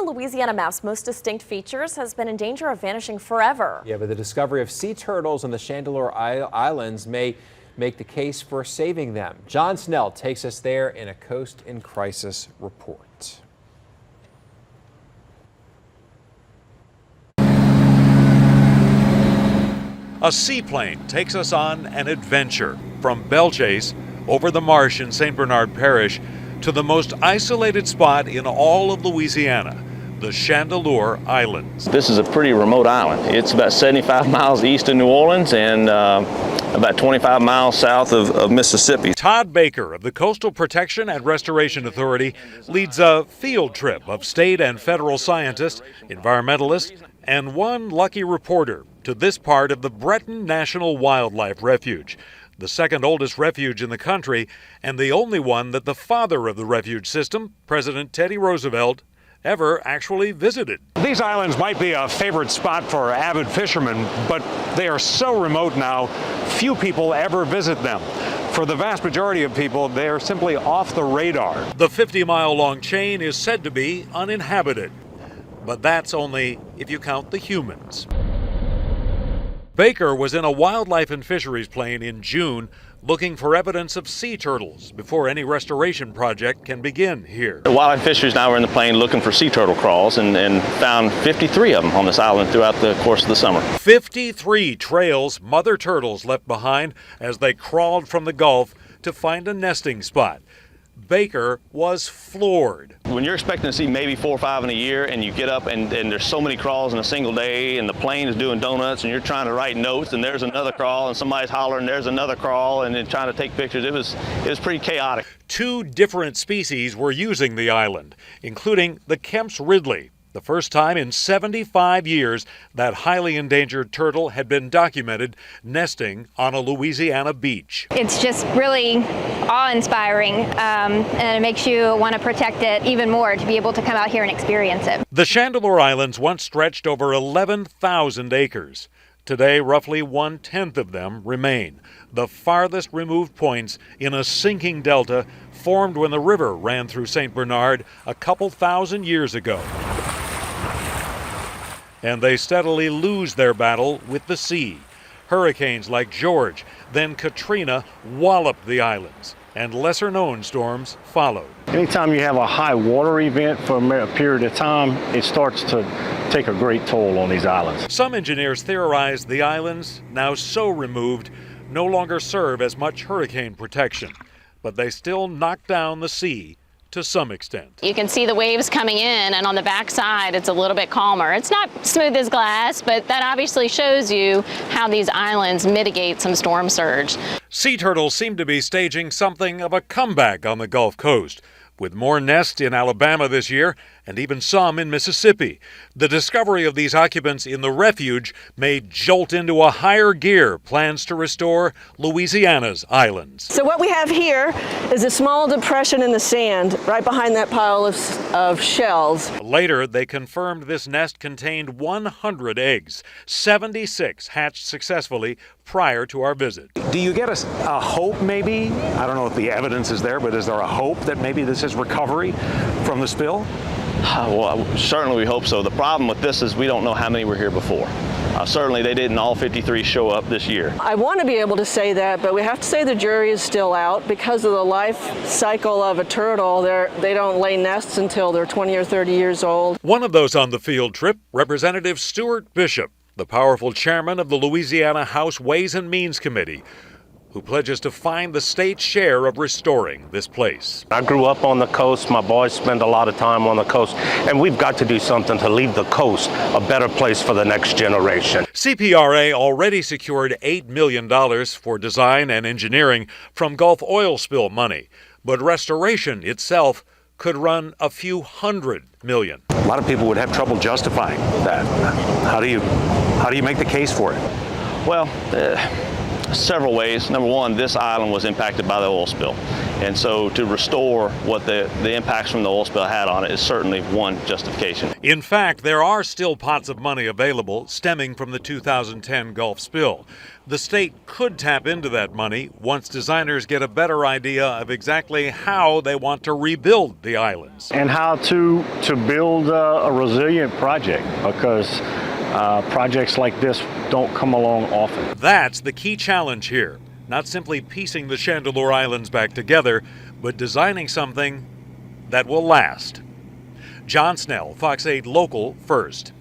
of Louisiana map's most distinct features has been in danger of vanishing forever. Yeah, but the discovery of sea turtles on the Chandeleur Islands may make the case for saving them. John Snell takes us there in a Coast in Crisis report. A seaplane takes us on an adventure from Belchase over the marsh in St. Bernard Parish to the most isolated spot in all of Louisiana, the Chandeleur Islands. This is a pretty remote island. It's about 75 miles east of New Orleans and about 25 miles south of Mississippi. Todd Baker of the Coastal Protection and Restoration Authority leads a field trip of state and federal scientists, environmentalists, and one lucky reporter to this part of the Breton National Wildlife Refuge, the second oldest refuge in the country and the only one that the father of the refuge system, President Teddy Roosevelt, ever actually visited. These islands might be a favorite spot for avid fishermen, but they are so remote now, few people ever visit them. For the vast majority of people, they are simply off the radar. The 50-mile-long chain is said to be uninhabited, but that's only if you count the humans. Baker was in a wildlife and fisheries plane in June looking for evidence of sea turtles before any restoration project can begin here. The wildlife fisheries now were in the plane looking for sea turtle crawls and found 53 of them on this island throughout the course of the summer. 53 trails mother turtles left behind as they crawled from the Gulf to find a nesting spot. Baker was floored. When you're expecting to see maybe 4 or 5 in a year and you get up and there's so many crawls in a single day and the plane is doing donuts and you're trying to write notes and there's another crawl and somebody's hollering there's another crawl and then trying to take pictures, it was pretty chaotic. 2 different species were using the island, including the Kemp's Ridley. The first time in 75 years that highly endangered turtle had been documented nesting on a Louisiana beach. It's just really awe-inspiring, and it makes you want to protect it even more to be able to come out here and experience it. The Chandeleur Islands once stretched over 11,000 acres. Today, roughly 1/10 of them remain, the farthest removed points in a sinking delta formed when the river ran through St. Bernard a couple thousand years ago. And they steadily lose their battle with the sea. Hurricanes like George, then Katrina walloped the islands, and lesser-known storms followed. Anytime you have a high water event for a period of time, it starts to take a great toll on these islands. Some engineers theorize the islands, now so removed, no longer serve as much hurricane protection, but they still knock down the sea to some extent. You can see the waves coming in, and on the backside it's a little bit calmer. It's not smooth as glass, but that obviously shows you how these islands mitigate some storm surge. Sea turtles seem to be staging something of a comeback on the Gulf Coast, with more nests in Alabama this year and even some in Mississippi. The discovery of these occupants in the refuge may jolt into a higher gear plans to restore Louisiana's islands. So what we have here is a small depression in the sand right behind that pile of shells. Later, they confirmed this nest contained 100 eggs. 76 hatched successfully prior to our visit. Do you get a hope maybe? I don't know if the evidence is there, but is there a hope that maybe this is recovery from the spill? Well, certainly we hope so. The problem with this is we don't know how many were here before. Certainly they didn't all 53 show up this year. I want to be able to say that, but we have to say the jury is still out because of the life cycle of a turtle. They don't lay nests until they're 20 or 30 years old. One of those on the field trip, Representative Stuart Bishop, the powerful chairman of the Louisiana House Ways and Means Committee, who pledges to find the state's share of restoring this place. I grew up on the coast. My boys spend a lot of time on the coast, and we've got to do something to leave the coast a better place for the next generation. CPRA already secured $8 million for design and engineering from Gulf oil spill money, but restoration itself could run a few $100 million. A lot of people would have trouble justifying that. How do you make the case for it? Well, several ways. Number one, this island was impacted by the oil spill. And so to restore what the impacts from the oil spill had on it is certainly one justification. In fact, there are still pots of money available stemming from the 2010 Gulf spill. The state could tap into that money once designers get a better idea of exactly how they want to rebuild the islands. And how to build a resilient project, because projects like this don't come along often. That's the key challenge here. Not simply piecing the Chandeleur Islands back together, but designing something that will last. John Snell, Fox 8 Local First.